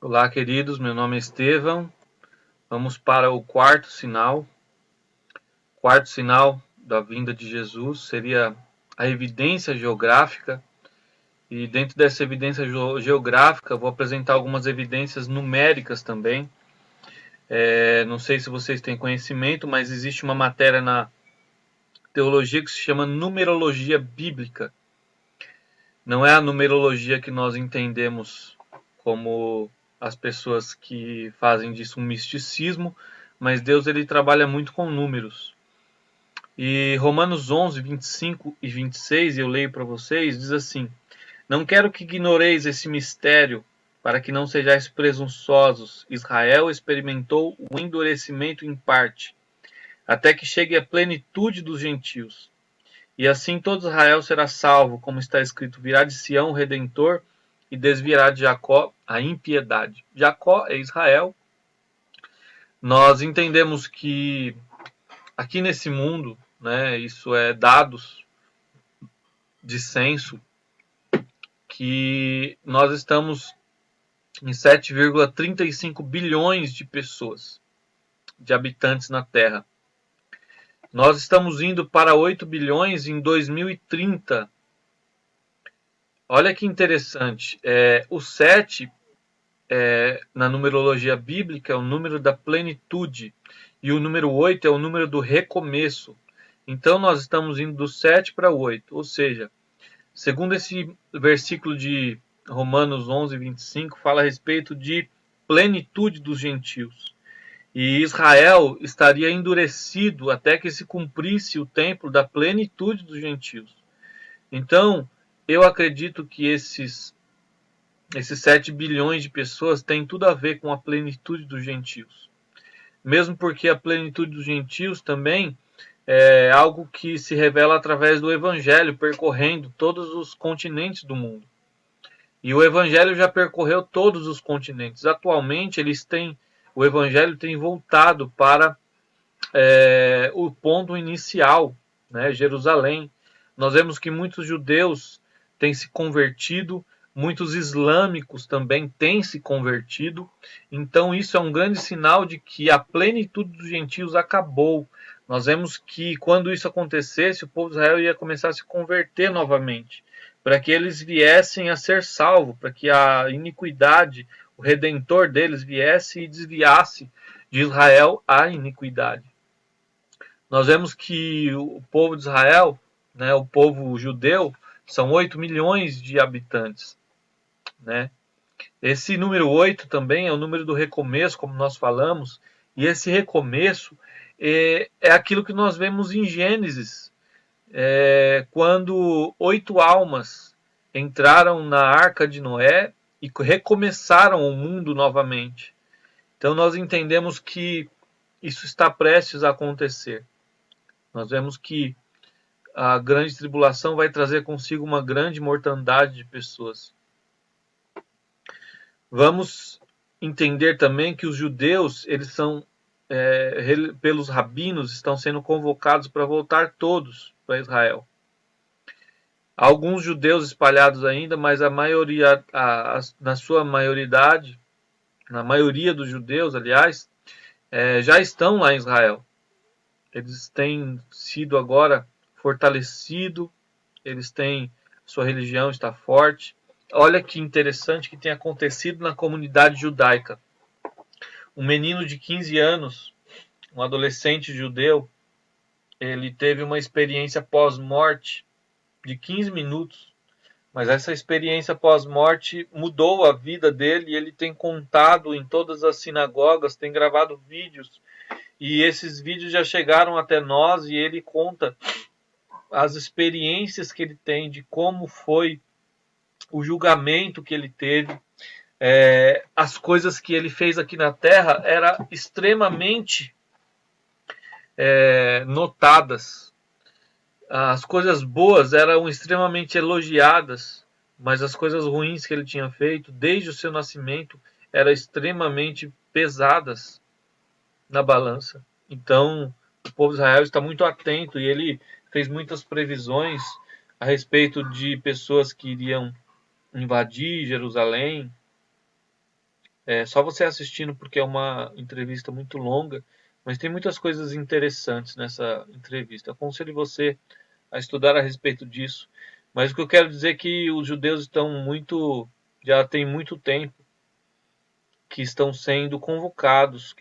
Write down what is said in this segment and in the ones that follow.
Olá, queridos. Meu nome é Estevão. Vamos para o quarto sinal. O quarto sinal da vinda de Jesus seria a evidência geográfica. E dentro dessa evidência geográfica, vou apresentar algumas evidências numéricas também. Não sei se vocês têm conhecimento, mas existe uma matéria na teologia que se chama numerologia bíblica. Não é a numerologia que nós entendemos como as pessoas que fazem disso um misticismo, mas Deus ele trabalha muito com números. E Romanos 11, 25 e 26, eu leio para vocês, diz assim: Não quero que ignoreis esse mistério, para que não sejais presunçosos. Israel experimentou o endurecimento em parte, até que chegue a plenitude dos gentios. E assim todo Israel será salvo, como está escrito: virá de Sião o Redentor e desviará de Jacó a impiedade. Jacó é Israel. Nós entendemos que aqui nesse mundo, né, isso é dados de censo, que nós estamos em 7,35 bilhões de pessoas, de habitantes na Terra. Nós estamos indo para 8 bilhões em 2030. Olha que interessante. O 7 na numerologia bíblica é o número da plenitude e o número 8 é o número do recomeço. Então nós estamos indo do 7 para o 8, ou seja, segundo esse versículo de Romanos 11, 25, fala a respeito de plenitude dos gentios. E Israel estaria endurecido até que se cumprisse o tempo da plenitude dos gentios. Então, eu acredito que esses 7 bilhões de pessoas têm tudo a ver com a plenitude dos gentios. Mesmo porque a plenitude dos gentios também é algo que se revela através do evangelho, percorrendo todos os continentes do mundo. E o evangelho já percorreu todos os continentes. Atualmente, o evangelho tem voltado para o ponto inicial, né, Jerusalém. Nós vemos que muitos judeus têm se convertido, muitos islâmicos também têm se convertido. Então isso é um grande sinal de que a plenitude dos gentios acabou. Nós vemos que quando isso acontecesse, o povo de Israel ia começar a se converter novamente, para que eles viessem a ser salvos, para que a iniquidade, o redentor deles viesse e desviasse de Israel a iniquidade. Nós vemos que o povo de Israel, né, o povo judeu, são 8 milhões de habitantes. Né? Esse número 8 também é o número do recomeço, como nós falamos, e esse recomeço é aquilo que nós vemos em Gênesis, quando 8 almas entraram na arca de Noé e recomeçaram o mundo novamente. Então nós entendemos que isso está prestes a acontecer. Nós vemos que a grande tribulação vai trazer consigo uma grande mortandade de pessoas. Vamos entender também que os judeus, eles são, pelos rabinos, estão sendo convocados para voltar todos para Israel. Há alguns judeus espalhados ainda, mas a maioria, na sua maioridade, na maioria dos judeus, aliás, já estão lá em Israel. Eles têm sido agora fortalecidos, eles têm, sua religião está forte. Olha que interessante que tem acontecido na comunidade judaica. Um menino de 15 anos, um adolescente judeu, ele teve uma experiência pós-morte de 15 minutos. Mas essa experiência pós-morte mudou a vida dele e ele tem contado em todas as sinagogas, tem gravado vídeos. E esses vídeos já chegaram até nós e ele conta as experiências que ele tem de como foi o julgamento que ele teve, as coisas que ele fez aqui na Terra eram extremamente notadas. As coisas boas eram extremamente elogiadas, mas as coisas ruins que ele tinha feito desde o seu nascimento eram extremamente pesadas na balança. Então, o povo de Israel está muito atento e ele fez muitas previsões a respeito de pessoas que iriam invadir Jerusalém, É só você assistindo, porque é uma entrevista muito longa, mas tem muitas coisas interessantes nessa entrevista. Aconselho você a estudar a respeito disso. Mas o que eu quero dizer é que os judeus já tem muito tempo que estão sendo convocados,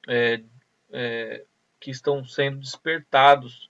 é, que estão sendo despertados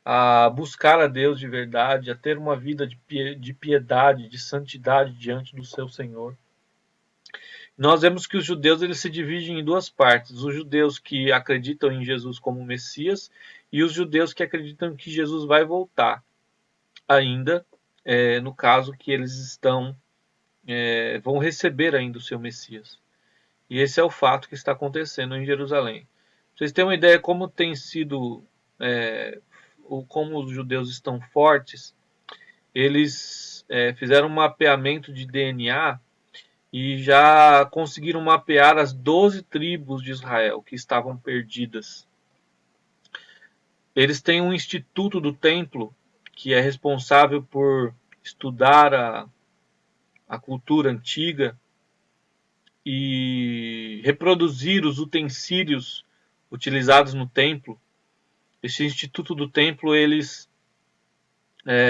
a buscar a Deus de verdade, a ter uma vida de piedade, de santidade diante do seu Senhor. Nós vemos que os judeus eles se dividem em duas partes: os judeus que acreditam em Jesus como Messias e os judeus que acreditam que Jesus vai voltar. Ainda, no caso que eles vão receber ainda o seu Messias. E esse é o fato que está acontecendo em Jerusalém. Pra vocês terem uma ideia como tem sido, como os judeus estão fortes, eles fizeram um mapeamento de DNA e já conseguiram mapear as 12 tribos de Israel que estavam perdidas. Eles têm um instituto do templo que é responsável por estudar a cultura antiga e reproduzir os utensílios utilizados no templo. Esse instituto do templo eles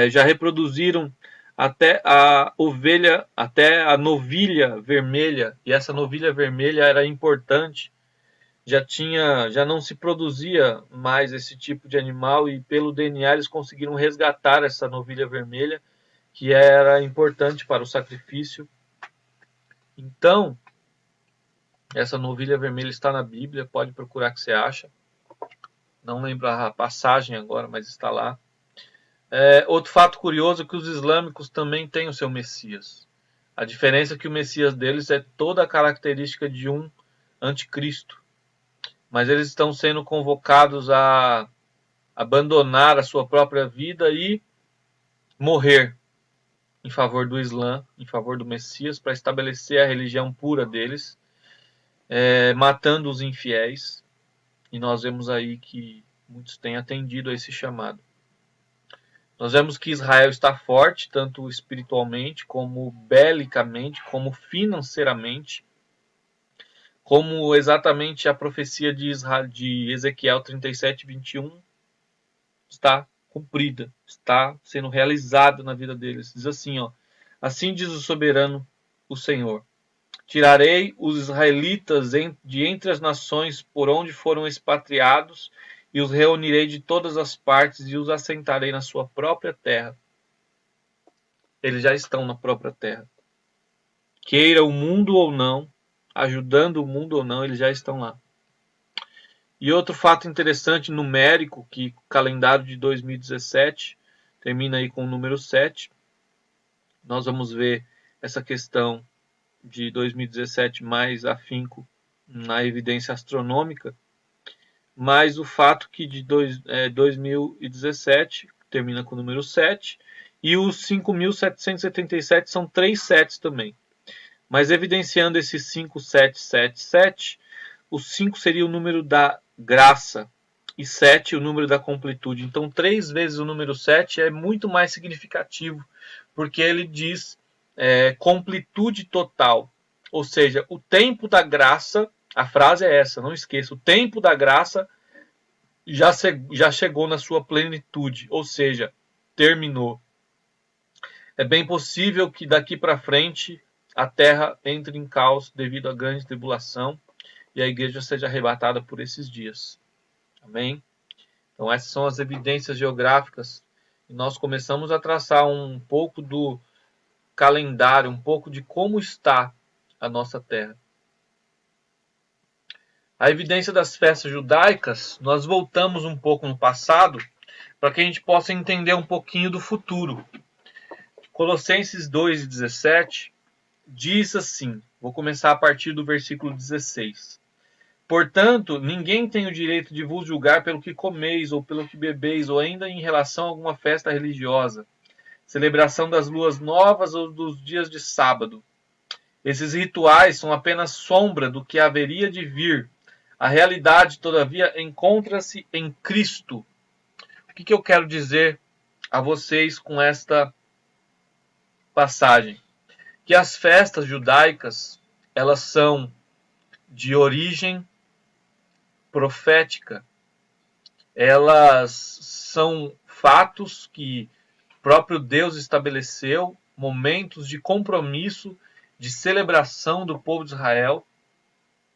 já reproduziram até a novilha vermelha, e essa novilha vermelha era importante. Já não se produzia mais esse tipo de animal e pelo DNA eles conseguiram resgatar essa novilha vermelha, que era importante para o sacrifício. Então, essa novilha vermelha está na Bíblia, pode procurar que você acha. Não lembro a passagem agora, mas está lá. Outro fato curioso é que os islâmicos também têm o seu Messias. A diferença é que o Messias deles é toda a característica de um anticristo. Mas eles estão sendo convocados a abandonar a sua própria vida e morrer em favor do Islã, em favor do Messias, para estabelecer a religião pura deles, matando os infiéis. E nós vemos aí que muitos têm atendido a esse chamado. Nós vemos que Israel está forte, tanto espiritualmente, como belicamente, como financeiramente, como exatamente a profecia de Ezequiel 37, 21 está cumprida, está sendo realizada na vida deles. Diz assim, ó: assim diz o soberano, o Senhor: tirarei os israelitas de entre as nações por onde foram expatriados e os reunirei de todas as partes e os assentarei na sua própria terra. Eles já estão na própria terra. Queira o mundo ou não, ajudando o mundo ou não, eles já estão lá. E outro fato interessante numérico, que o calendário de 2017 termina aí com o número 7. Nós vamos ver essa questão de 2017 mais afinco na evidência astronômica, mas o fato que de 2017 termina com o número 7 e os 5.777 são 3 sets também. Mas evidenciando esse 5777, o 5 seria o número da graça e 7 o número da completude. Então 3 vezes o número 7 é muito mais significativo, porque ele diz completude total. Ou seja, o tempo da graça, a frase é essa, não esqueça, o tempo da graça já chegou na sua plenitude, ou seja, terminou. É bem possível que daqui para frente a terra entre em caos devido à grande tribulação e a igreja seja arrebatada por esses dias. Amém? Então essas são as evidências geográficas e nós começamos a traçar um pouco do calendário, um pouco de como está a nossa terra. A evidência das festas judaicas, nós voltamos um pouco no passado para que a gente possa entender um pouquinho do futuro. Colossenses 2:17 diz assim, vou começar a partir do versículo 16. Portanto, ninguém tem o direito de vos julgar pelo que comeis, ou pelo que bebeis, ou ainda em relação a alguma festa religiosa, celebração das luas novas ou dos dias de sábado. Esses rituais são apenas sombra do que haveria de vir. A realidade, todavia, encontra-se em Cristo. O que eu quero dizer a vocês com esta passagem? Que as festas judaicas elas são de origem profética. Elas são fatos que o próprio Deus estabeleceu, momentos de compromisso, de celebração do povo de Israel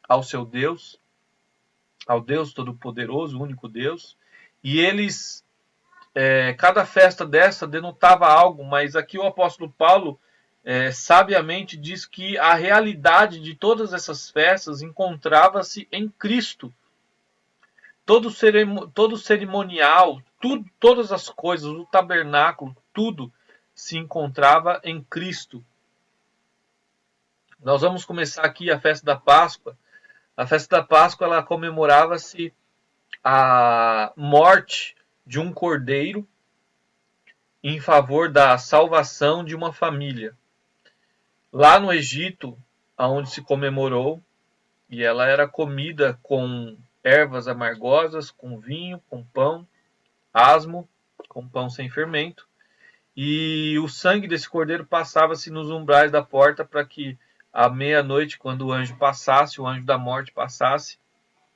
ao seu Deus, ao Deus Todo-Poderoso, o único Deus. E eles, cada festa dessa denotava algo, mas aqui o apóstolo Paulo sabiamente diz que a realidade de todas essas festas encontrava-se em Cristo. Todo cerimonial, todas as coisas, o tabernáculo, tudo se encontrava em Cristo. Nós vamos começar aqui a festa da Páscoa. A festa da Páscoa, ela comemorava-se a morte de um cordeiro em favor da salvação de uma família. Lá no Egito, onde se comemorou, e ela era comida com ervas amargosas, com vinho, com pão, asmo, com pão sem fermento. E o sangue desse cordeiro passava-se nos umbrais da porta para que à meia-noite, quando o anjo passasse, o anjo da morte passasse,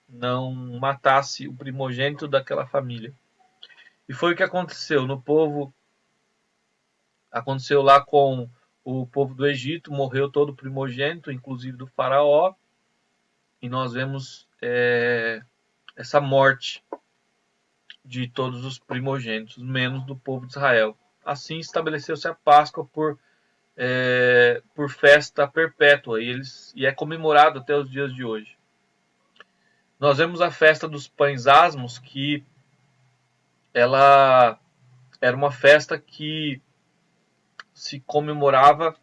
não matasse o primogênito daquela família. E foi o que aconteceu no povo. Aconteceu lá com o povo do Egito, morreu todo o primogênito, inclusive do faraó. E nós vemos essa morte de todos os primogênitos, menos do povo de Israel. Assim estabeleceu-se a Páscoa por festa perpétua, e é comemorado até os dias de hoje. Nós vemos a festa dos pães asmos, que ela era uma festa que se comemorava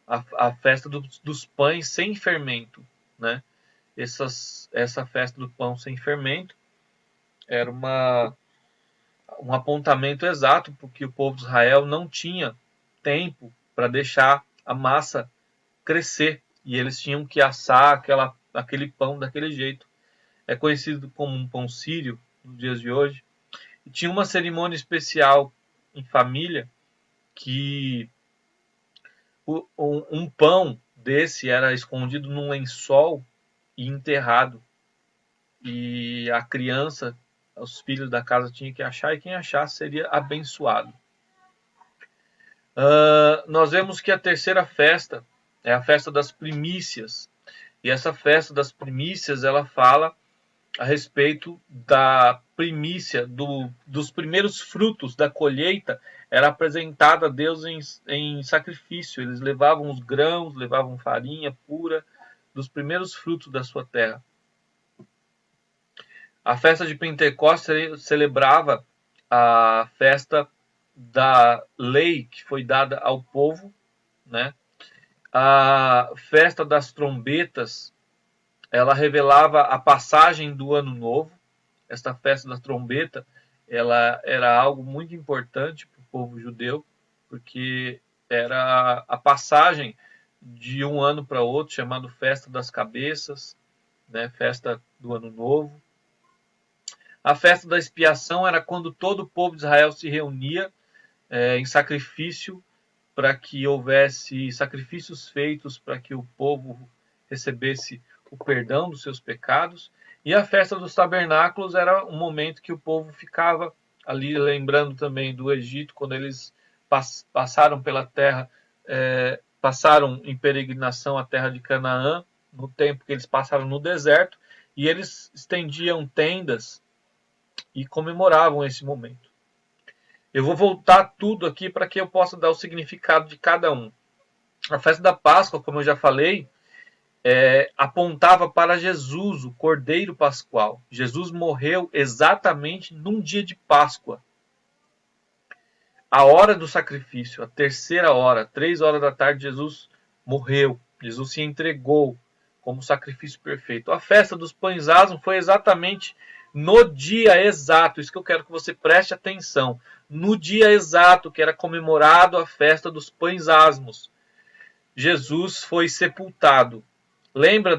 a festa dos pães sem fermento, né? Essa festa do pão sem fermento era um apontamento exato, porque o povo de Israel não tinha tempo para deixar a massa crescer, e eles tinham que assar aquele pão daquele jeito. É conhecido como um pão sírio nos dias de hoje. E tinha uma cerimônia especial em família que um pão desse era escondido num lençol e enterrado. E a criança, os filhos da casa tinham que achar, e quem achasse seria abençoado. Nós vemos que a terceira festa é a festa das primícias. E essa festa das primícias, ela fala a respeito da primícia, dos primeiros frutos da colheita, era apresentada a Deus em sacrifício. Eles levavam os grãos, levavam farinha pura dos primeiros frutos da sua terra. A festa de Pentecostes celebrava a festa da lei que foi dada ao povo, né? A festa das trombetas, ela revelava a passagem do ano novo. Esta festa da trombeta, ela era algo muito importante para o povo judeu, porque era a passagem de um ano para outro, chamado Festa das Cabeças, né? Festa do Ano Novo. A festa da expiação era quando todo o povo de Israel se reunia em sacrifício, para que houvesse sacrifícios feitos para que o povo recebesse o perdão dos seus pecados. E a festa dos tabernáculos era um momento que o povo ficava ali, lembrando também do Egito, quando eles passaram pela terra, passaram em peregrinação à terra de Canaã, no tempo que eles passaram no deserto, e eles estendiam tendas e comemoravam esse momento. Eu vou voltar tudo aqui para que eu possa dar o significado de cada um. A festa da Páscoa, como eu já falei, apontava para Jesus, o Cordeiro Pascual. Jesus morreu exatamente num dia de Páscoa. A hora do sacrifício, a terceira hora, 3 horas da tarde, Jesus morreu. Jesus se entregou como sacrifício perfeito. A festa dos pães asmos foi exatamente no dia exato, isso que eu quero que você preste atenção, no dia exato que era comemorado a festa dos pães asmos, Jesus foi sepultado. Lembra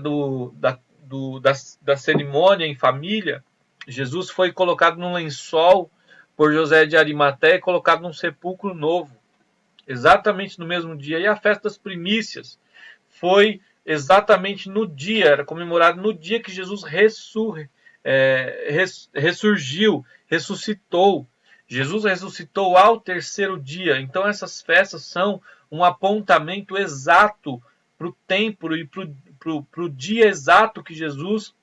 da cerimônia em família? Jesus foi colocado num lençol por José de Arimateia e colocado num sepulcro novo. exatamente no mesmo dia. E a festa das primícias foi exatamente no dia, era comemorado no dia que Jesus ressurgiu, ressuscitou. Jesus ressuscitou ao terceiro dia. Então essas festas são um apontamento exato para o tempo e para o dia exato que Jesus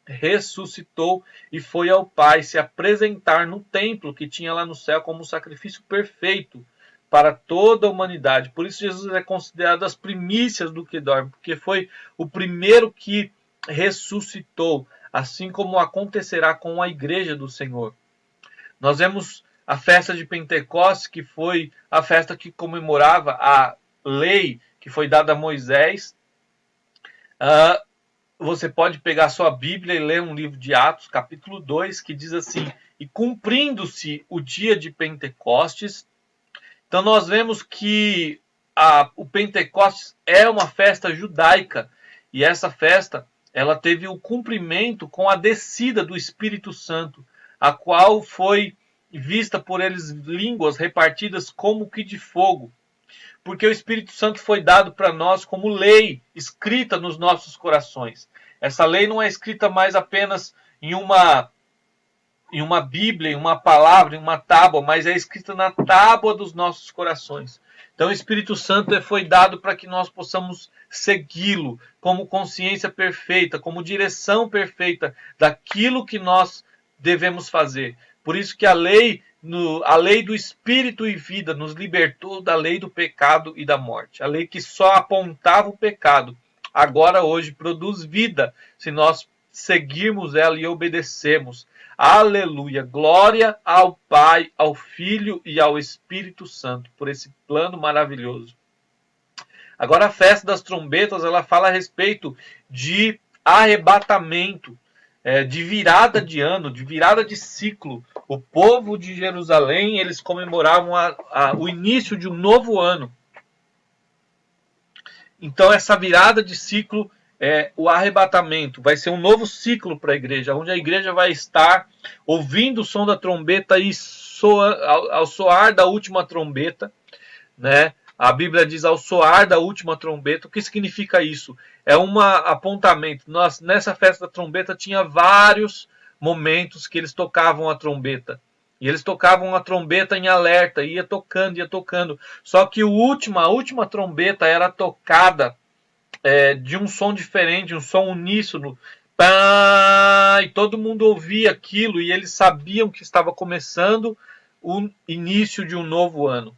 ressuscitou e foi ao Pai se apresentar no templo que tinha lá no céu como um sacrifício perfeito para toda a humanidade. Por isso Jesus é considerado as primícias do que dorme, porque foi o primeiro que ressuscitou, assim como acontecerá com a igreja do Senhor. Nós vemos a festa de Pentecostes, que foi a festa que comemorava a lei que foi dada a Moisés. Você pode pegar sua Bíblia e ler um livro de Atos, capítulo 2, que diz assim: e cumprindo-se o dia de Pentecostes. Então nós vemos que o Pentecostes é uma festa judaica, e essa festa ela teve o cumprimento com a descida do Espírito Santo, a qual foi vista por eles línguas repartidas como que de fogo, porque o Espírito Santo foi dado para nós como lei escrita nos nossos corações. Essa lei não é escrita mais apenas em uma Bíblia, em uma palavra, em uma tábua, mas é escrita na tábua dos nossos corações. Então o Espírito Santo foi dado para que nós possamos segui-lo como consciência perfeita, como direção perfeita daquilo que nós devemos fazer. Por isso que a lei do Espírito e vida nos libertou da lei do pecado e da morte. A lei que só apontava o pecado, agora hoje produz vida, se nós seguirmos ela e obedecermos. Aleluia! Glória ao Pai, ao Filho e ao Espírito Santo, por esse plano maravilhoso. Agora a festa das trombetas, ela fala a respeito de arrebatamento, de virada de ano, de virada de ciclo. O povo de Jerusalém, eles comemoravam o início de um novo ano. Então essa virada de ciclo o arrebatamento, vai ser um novo ciclo para a igreja, onde a igreja vai estar ouvindo o som da trombeta e ao soar da última trombeta, né? A Bíblia diz ao soar da última trombeta. O que significa isso? É um apontamento. Nessa festa da trombeta tinha vários momentos que eles tocavam a trombeta. E eles tocavam a trombeta em alerta, ia tocando, ia tocando. Só que a última trombeta era tocada de um som diferente, um som uníssono. Pá, e todo mundo ouvia aquilo e eles sabiam que estava começando o início de um novo ano.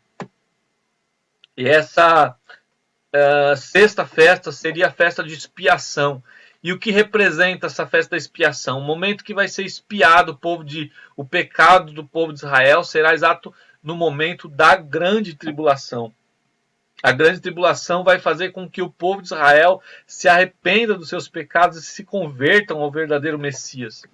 E essa sexta festa seria a festa de expiação. E o que representa essa festa da expiação? O momento que vai ser expiado o pecado do povo de Israel será exato no momento da grande tribulação. A grande tribulação vai fazer com que o povo de Israel se arrependa dos seus pecados e se convertam ao verdadeiro Messias.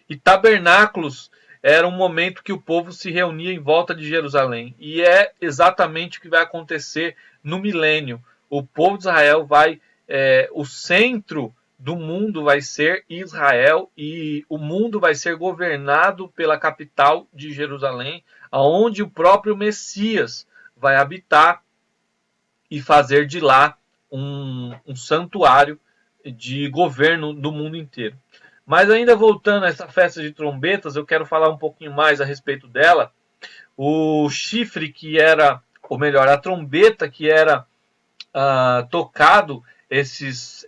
E tabernáculos era um momento que o povo se reunia em volta de Jerusalém. E é exatamente o que vai acontecer no milênio. O povo de Israel o centro do mundo vai ser Israel e o mundo vai ser governado pela capital de Jerusalém, onde o próprio Messias vai habitar e fazer de lá um santuário de governo do mundo inteiro. Mas ainda voltando a essa festa de trombetas, eu quero falar um pouquinho mais a respeito dela. O chifre que era, ou melhor, a trombeta que era tocado, esses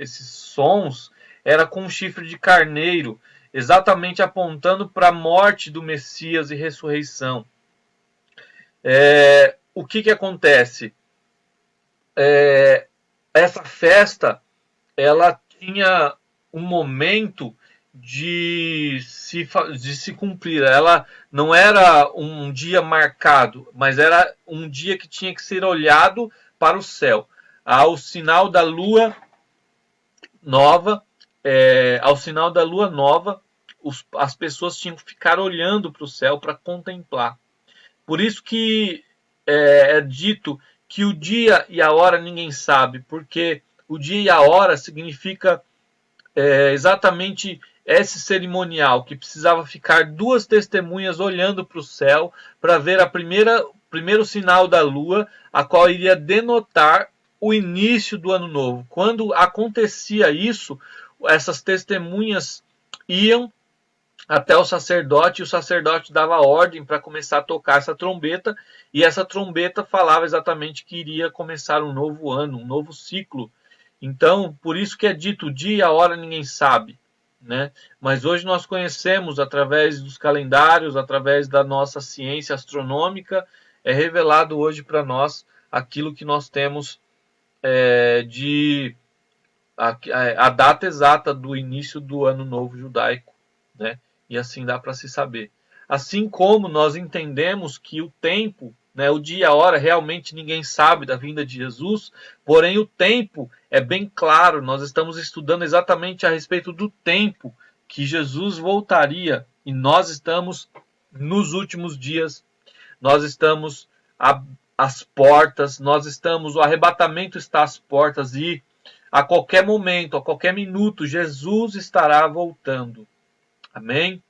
sons, era com um chifre de carneiro, exatamente apontando para a morte do Messias e ressurreição. O que acontece? Essa festa, ela tinha um momento de se cumprir. Ela não era um dia marcado, mas era um dia que tinha que ser olhado para o céu. Ao sinal da lua nova, as pessoas tinham que ficar olhando para o céu para contemplar. Por isso que é dito que o dia e a hora ninguém sabe, porque o dia e a hora significa exatamente esse cerimonial, que precisava ficar duas testemunhas olhando para o céu para ver a primeira primeiro sinal da lua, a qual iria denotar o início do ano novo. Quando acontecia isso, essas testemunhas iam até o sacerdote, e o sacerdote dava ordem para começar a tocar essa trombeta, e essa trombeta falava exatamente que iria começar um novo ano, um novo ciclo. Então, por isso que é dito o dia e a hora ninguém sabe, né? Mas hoje nós conhecemos, através dos calendários, através da nossa ciência astronômica, é revelado hoje para nós aquilo que nós temos de a data exata do início do ano novo judaico, né? E assim dá para se saber. Assim como nós entendemos que o tempo, né, o dia e a hora, realmente ninguém sabe da vinda de Jesus, porém o tempo é bem claro, nós estamos estudando exatamente a respeito do tempo que Jesus voltaria, e nós estamos nos últimos dias, nós estamos às portas, o arrebatamento está às portas, e a qualquer momento, a qualquer minuto, Jesus estará voltando. Amém?